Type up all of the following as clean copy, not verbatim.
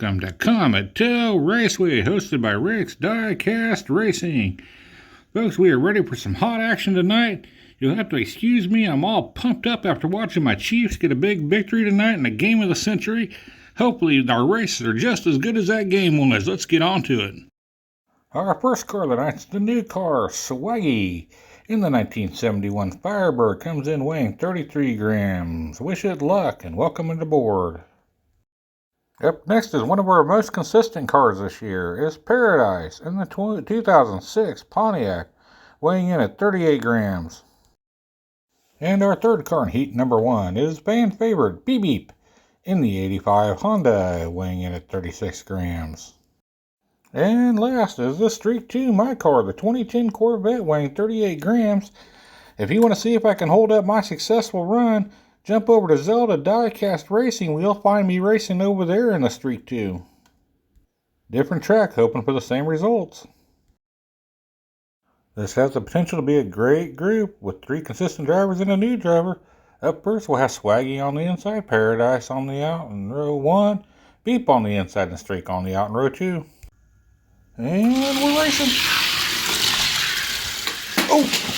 Welcome to Comet Tail Raceway, hosted by Rick's Diecast Racing. Folks, we are ready for some hot action tonight. You'll have to excuse me, I'm all pumped up after watching my Chiefs get a big victory tonight in the game of the century. Hopefully our races are just as good as that game was. Let's get on to it. Our first car of the night is the new car, Swaggy. In the 1971 Firebird, comes in weighing 33 grams. Wish it luck and welcome aboard. Up next is one of our most consistent cars this year, is Paradise in the 2006 Pontiac, weighing in at 38 grams. And our third car in heat number 1 is fan favorite Beep Beep in the 85 Honda, weighing in at 36 grams. And last is the Streak 2 my car, the 2010 Corvette, weighing 38 grams. If you want to see if I can hold up my successful run, jump over to Zelda Diecast Racing. You'll find me racing over there in the Streak 2. Different track, hoping for the same results. This has the potential to be a great group with 3 consistent drivers and a new driver. Up first we'll have Swaggy on the inside, Paradise on the out in row 1, Beep on the inside, and Streak on the out in row 2. And we're racing. Oh!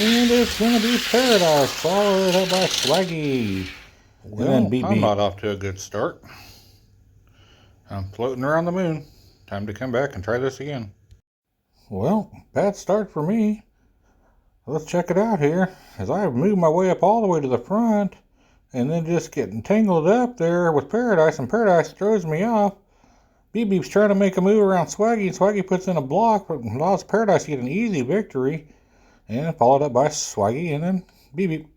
And it's going to be Paradise, followed up by Swaggy. Well, and then Beep Beep. I'm not off to a good start. I'm floating around the moon. Time to come back and try this again. Well, bad start for me. Let's check it out here. As I moved my way up all the way to the front, and then just getting tangled up there with Paradise, and Paradise throws me off. Beep Beep's trying to make a move around Swaggy, and Swaggy puts in a block, but allows Paradise to get an easy victory. And followed up by Swaggy and then Beep Beep.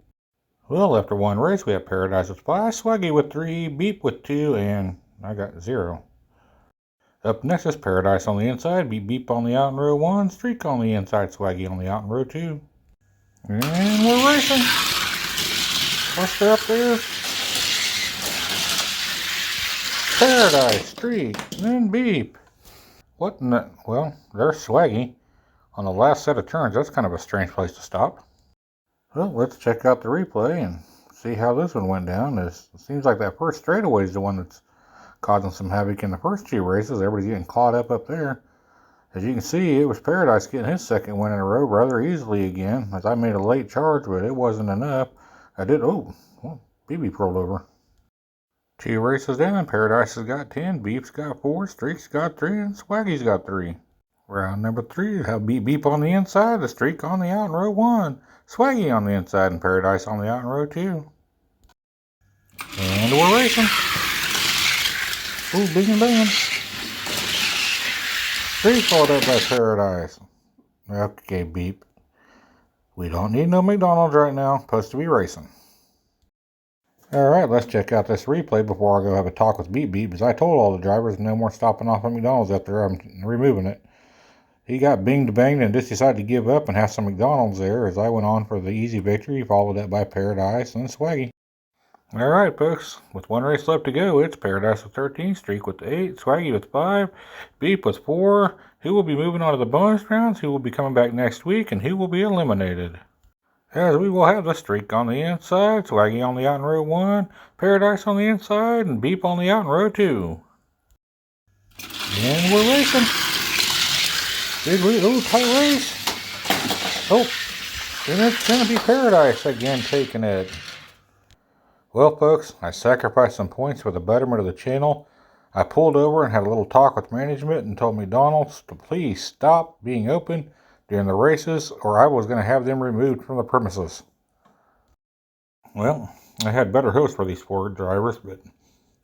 Well, after one race, we have Paradise with 5, Swaggy with 3, Beep with 2, and I got 0. Up next is Paradise on the inside, Beep Beep on the out in row 1, Streak on the inside, Swaggy on the out in row 2. And we're racing. First up there, Paradise, Streak, and then Beep. What in the... Well, there's Swaggy. On the last set of turns, that's kind of a strange place to stop. Well, let's check out the replay and see how this one went down. It seems like that first straightaway is the one that's causing some havoc in the first 2 races. Everybody's getting caught up there. As you can see, it was Paradise getting his second win in a row rather easily again, as I made a late charge, but it wasn't enough. Beep Beep rolled over. 2 races down, Paradise has got 10, Beep's got 4, Streak's got 3, and Swaggy's got 3. Round number 3, have Beep Beep on the inside, the Streak on the out in row 1, Swaggy on the inside, and Paradise on the out in row 2. And we're racing. Ooh, bing and bang. Streak followed up by Paradise. Okay, Beep. We don't need no McDonald's right now. Supposed to be racing. Alright, let's check out this replay before I go have a talk with Beep Beep, because I told all the drivers no more stopping off at McDonald's after I'm removing it. He got binged banged and just decided to give up and have some McDonald's there as I went on for the easy victory, followed up by Paradise and Swaggy. Alright folks, with 1 race left to go, it's Paradise with 13, Streak with 8, Swaggy with 5, Beep with 4, who will be moving on to the bonus rounds, who will be coming back next week, and who will be eliminated. As we will have the Streak on the inside, Swaggy on the out in row 1, Paradise on the inside, and Beep on the out in row 2. And we're racing. Tight race. Oh, and it's going to be Paradise again taking it. Well, folks, I sacrificed some points for the betterment of the channel. I pulled over and had a little talk with management and told McDonald's to please stop being open during the races or I was going to have them removed from the premises. Well, I had better hopes for these 4 drivers, but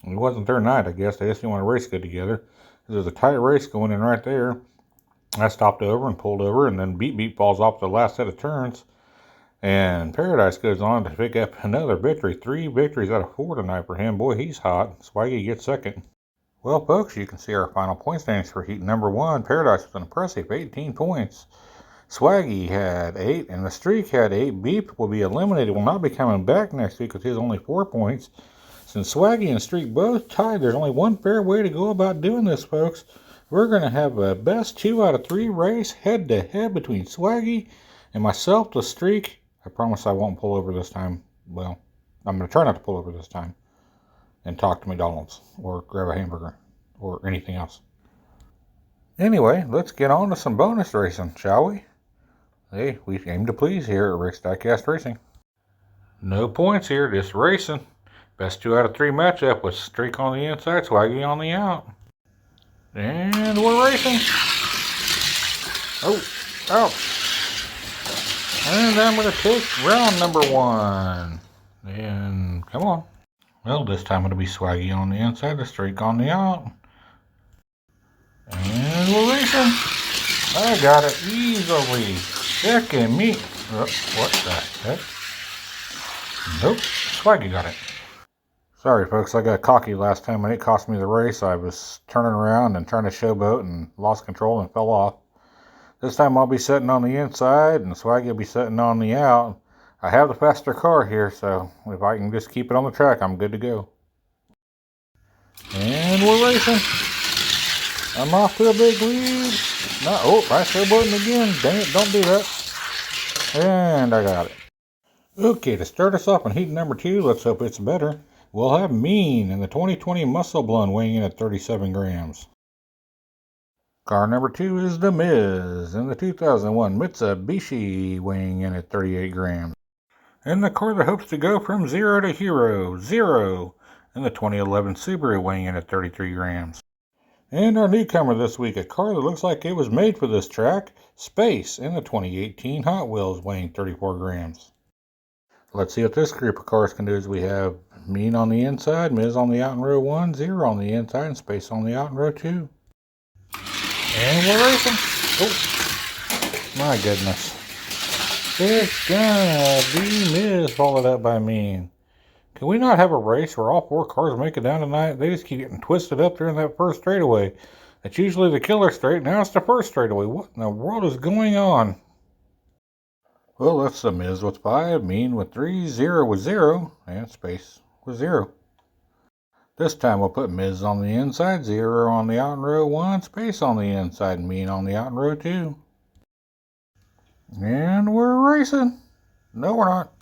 it wasn't their night, I guess. They just didn't want to race good together. There's a tight race going in right there. I stopped over and pulled over, and then Beep Beep falls off the last set of turns. And Paradise goes on to pick up another victory. 3 victories out of 4 tonight for him. Boy, he's hot. Swaggy gets second. Well, folks, you can see our final point standings for heat number 1. Paradise with an impressive 18 points. Swaggy had 8, and the Streak had 8. Beep will be eliminated. Will not be coming back next week with his only 4 points. Since Swaggy and Streak both tied, there's only one fair way to go about doing this, folks. We're going to have a best 2 out of 3 race head-to-head between Swaggy and myself, the Streak. I promise I won't pull over this time. Well, I'm going to try not to pull over this time. and talk to McDonald's or grab a hamburger or anything else. Anyway, let's get on to some bonus racing, shall we? Hey, we aim to please here at Rick's Diecast Racing. No points here, just racing. Best 2 out of 3 matchup with Streak on the inside, Swaggy on the out. And we're racing. Oh, ouch. And I'm going to take round number 1. And come on. Well, this time it'll be Swaggy on the inside, the Streak on the out. And we're racing. I got it easily. Second me. Oh, what the heck? Nope. Swaggy got it. Sorry, folks. I got cocky last time and it cost me the race. I was turning around and trying to showboat and lost control and fell off. This time I'll be sitting on the inside and Swaggy will be sitting on the out. I have the faster car here, so if I can just keep it on the track, I'm good to go. And we're racing. I'm off to a big lead. No, oh, I showboating again. Dang it, don't do that. And I got it. Okay, to start us off on heat number 2, let's hope it's better. We'll have Mean in the 2020 Muscle Blonde weighing in at 37 grams. Car number 2 is The Miz in the 2001 Mitsubishi weighing in at 38 grams. And the car that hopes to go from 0 to hero, Zero, in the 2011 Subaru weighing in at 33 grams. And our newcomer this week, a car that looks like it was made for this track, Space in the 2018 Hot Wheels weighing 34 grams. Let's see what this group of cars can do. As we have Mean on the inside, Miz on the out in row 1, Zero on the inside, and Space on the out in row 2. And we're racing. Oh, my goodness. It's gonna be Miz followed up by Mean. Can we not have a race where all 4 cars make it down tonight? They just keep getting twisted up there in that first straightaway. It's usually the killer straight. Now it's the first straightaway. What in the world is going on? Well, that's The Miz with 5, Mean with 3, Zero with 0, and Space with 0. This time we'll put Miz on the inside, Zero on the out in row 1, Space on the inside, and Mean on the out in row 2. And we're racing. No, we're not.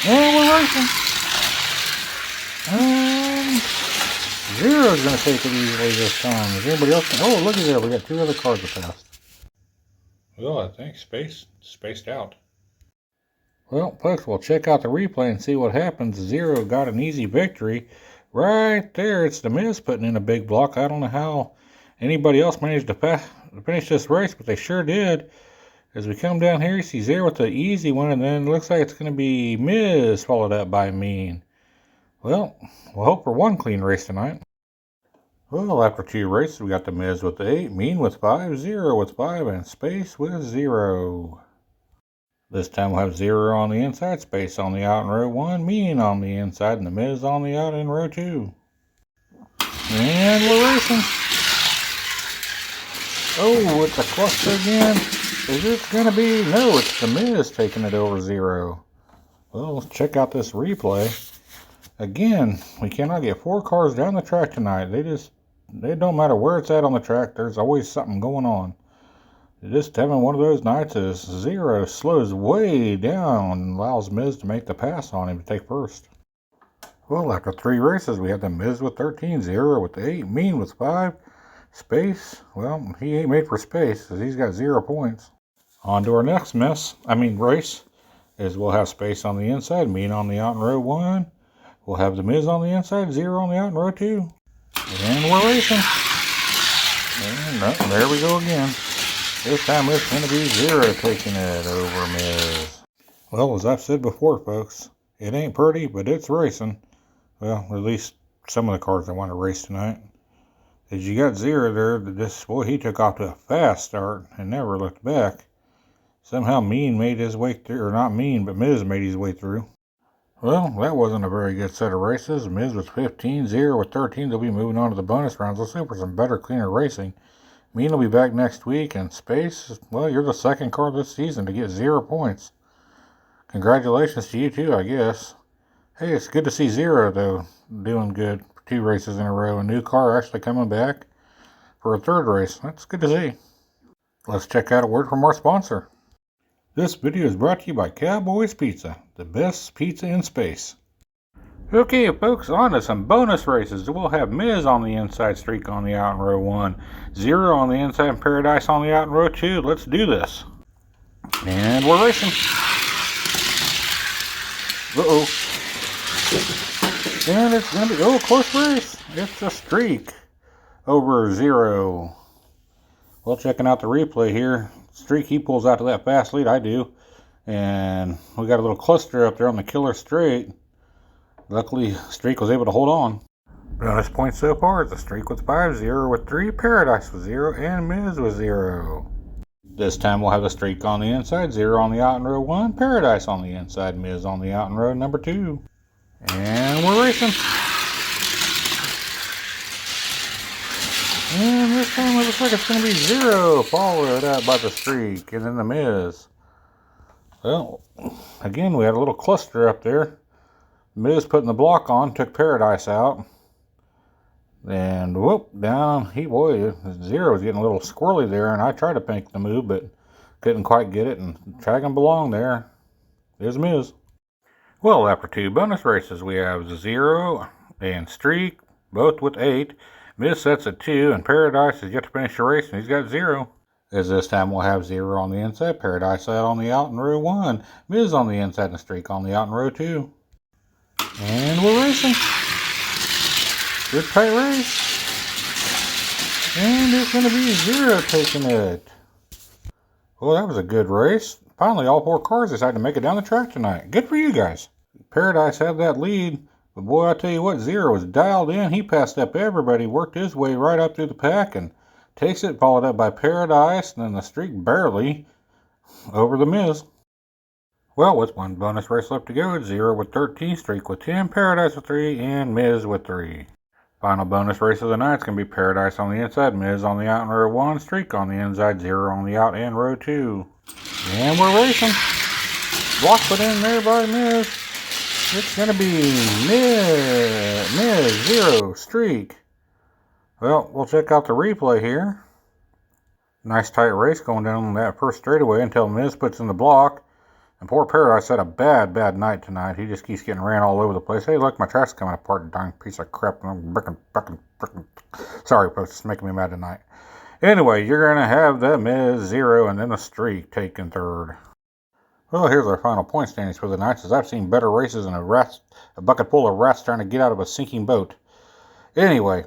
And we're racing. And Zero's going to take it easily this time. Is anybody else? Oh, look at there. We got 2 other cars to pass. Well, I think Space spaced out. Well, folks, we'll check out the replay and see what happens. Zero got an easy victory. Right there, it's The Miz putting in a big block. I don't know how anybody else managed to finish this race, but they sure did. As we come down here, you see Zero with the easy one, and then it looks like it's going to be Miz followed up by Mean. Well, we'll hope for one clean race tonight. Well, after 2 races, we got The Miz with 8, Mean with 5, Zero with 5, and Space with 0. This time we'll have Zero on the inside, Space on the out in row 1, Mean on the inside, and The Miz on the out in row 2. And we're racing. Oh, it's a cluster again. Is it going to be? No, it's The Miz taking it over Zero. Well, let's check out this replay. Again, we cannot get 4 cars down the track tonight. They don't matter where it's at on the track. There's always something going on. Just having one of those nights as Zero slows way down and allows Miz to make the pass on him to take first. Well, after 3 races, we had The Miz with 13, Zero with 8, Mean with 5, Space. Well, he ain't made for Space because he's got 0 points. On to our next race, is we'll have Space on the inside, Mean on the out in row 1. We'll have The Miz on the inside, Zero on the out in row 2. And we're racing. And there we go again. This time it's going to be Zero taking it over Miz. Well, as I've said before, folks, it ain't pretty, but it's racing. Well, at least some of the cars that want to race tonight. As you got Zero there, he took off to a fast start and never looked back. Somehow Mean made his way through, or not Mean, but Miz made his way through. Well, that wasn't a very good set of races. Miz was 15, Zero with 13. They'll be moving on to the bonus rounds. Let's hope for some better, cleaner racing. Mean will be back next week, and Space, well, you're the second car this season to get 0 points. Congratulations to you too, I guess. Hey, it's good to see Zero, though, doing good for 2 races in a row. A new car actually coming back for a 3rd race. That's good to see. Let's check out a word from our sponsor. This video is brought to you by Cowboys Pizza, the best pizza in space. Okay, folks, on to some bonus races. We'll have Miz on the inside, Streak on the out in row 1, 0 on the inside, and Paradise on the out in row 2. Let's do this. And we're racing. Uh-oh. And it's going to be, close race. It's a Streak over 0. Well, checking out the replay here, Streak, he pulls out to that fast lead. I do. And we got a little cluster up there on the killer straight. Luckily, Streak was able to hold on. Bonus points so far is a Streak with 5, 0 with 3, Paradise with 0, and Miz with 0. This time we'll have a Streak on the inside, 0 on the out in row 1, Paradise on the inside, Miz on the out in row number 2. And we're racing. And this time it looks like it's going to be 0, followed up by the Streak, and then the Miz. Well, again, we had a little cluster up there. Miz putting the block on, took Paradise out. And whoop, down. Zero was getting a little squirrely there, and I tried to make the move, but couldn't quite get it, and Dragon belonged there. There's Miz. Well, after 2 bonus races, we have 0 and Streak, both with 8. Miz sets at 2, and Paradise has yet to finish the race, and he's got 0. As this time we'll have 0 on the inside, Paradise out on the out in row 1, Miz on the inside, and Streak on the out in row 2. And we're racing. Good tight race. And it's going to be 0 taking it. Well, that was a good race. Finally, all 4 cars decided to make it down the track tonight. Good for you guys. Paradise had that lead. But boy, I tell you what, 0 was dialed in. He passed up everybody, worked his way right up through the pack, and takes it, followed up by Paradise, and then the Streak barely over the Miz. Well, with 1 bonus race left to go, 0 with 13, Streak with 10, Paradise with 3, and Miz with 3. Final bonus race of the night is going to be Paradise on the inside, Miz on the out in row 1, Streak on the inside, 0 on the out in row 2. And we're racing. Block put in there by Miz. It's going to be Miz 0, Streak. Well, we'll check out the replay here. Nice tight race going down that first straightaway until Miz puts in the block. And poor Paradise had a bad night tonight. He just keeps getting ran all over the place. Hey, look, my track's coming apart, darn piece of crap. Frickin'. Sorry, folks, it's making me mad tonight. Anyway, you're going to have the Miz 0 and then the Streak taking 3rd. Well, here's our final point standings for the night, as I've seen better races than a bucket full of rats trying to get out of a sinking boat. Anyway,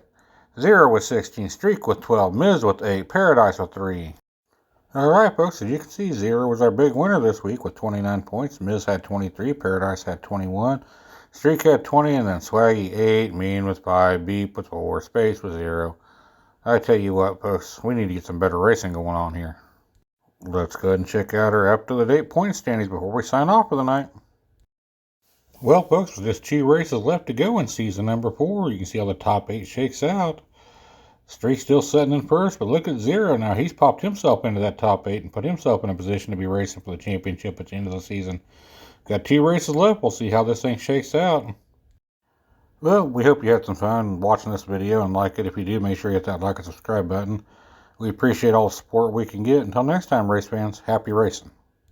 0 with 16, Streak with 12, Miz with 8, Paradise with 3. Alright, folks, as you can see, 0 was our big winner this week with 29 points. Miz had 23, Paradise had 21, Streak had 20, and then Swaggy 8, Mean with 5, Beep with 4, Space with 0. I tell you what, folks, we need to get some better racing going on here. Let's go ahead and check out our up-to-the-date point standings before we sign off for the night. Well, folks, with just 2 races left to go in season number 4, you can see how the top 8 shakes out. Streak still sitting in first, but look at 0 now. He's popped himself into that top 8 and put himself in a position to be racing for the championship at the end of the season. Got 2 races left. We'll see how this thing shakes out. Well, we hope you had some fun watching this video and like it. If you do, make sure you hit that like and subscribe button. We appreciate all the support we can get. Until next time, race fans, happy racing.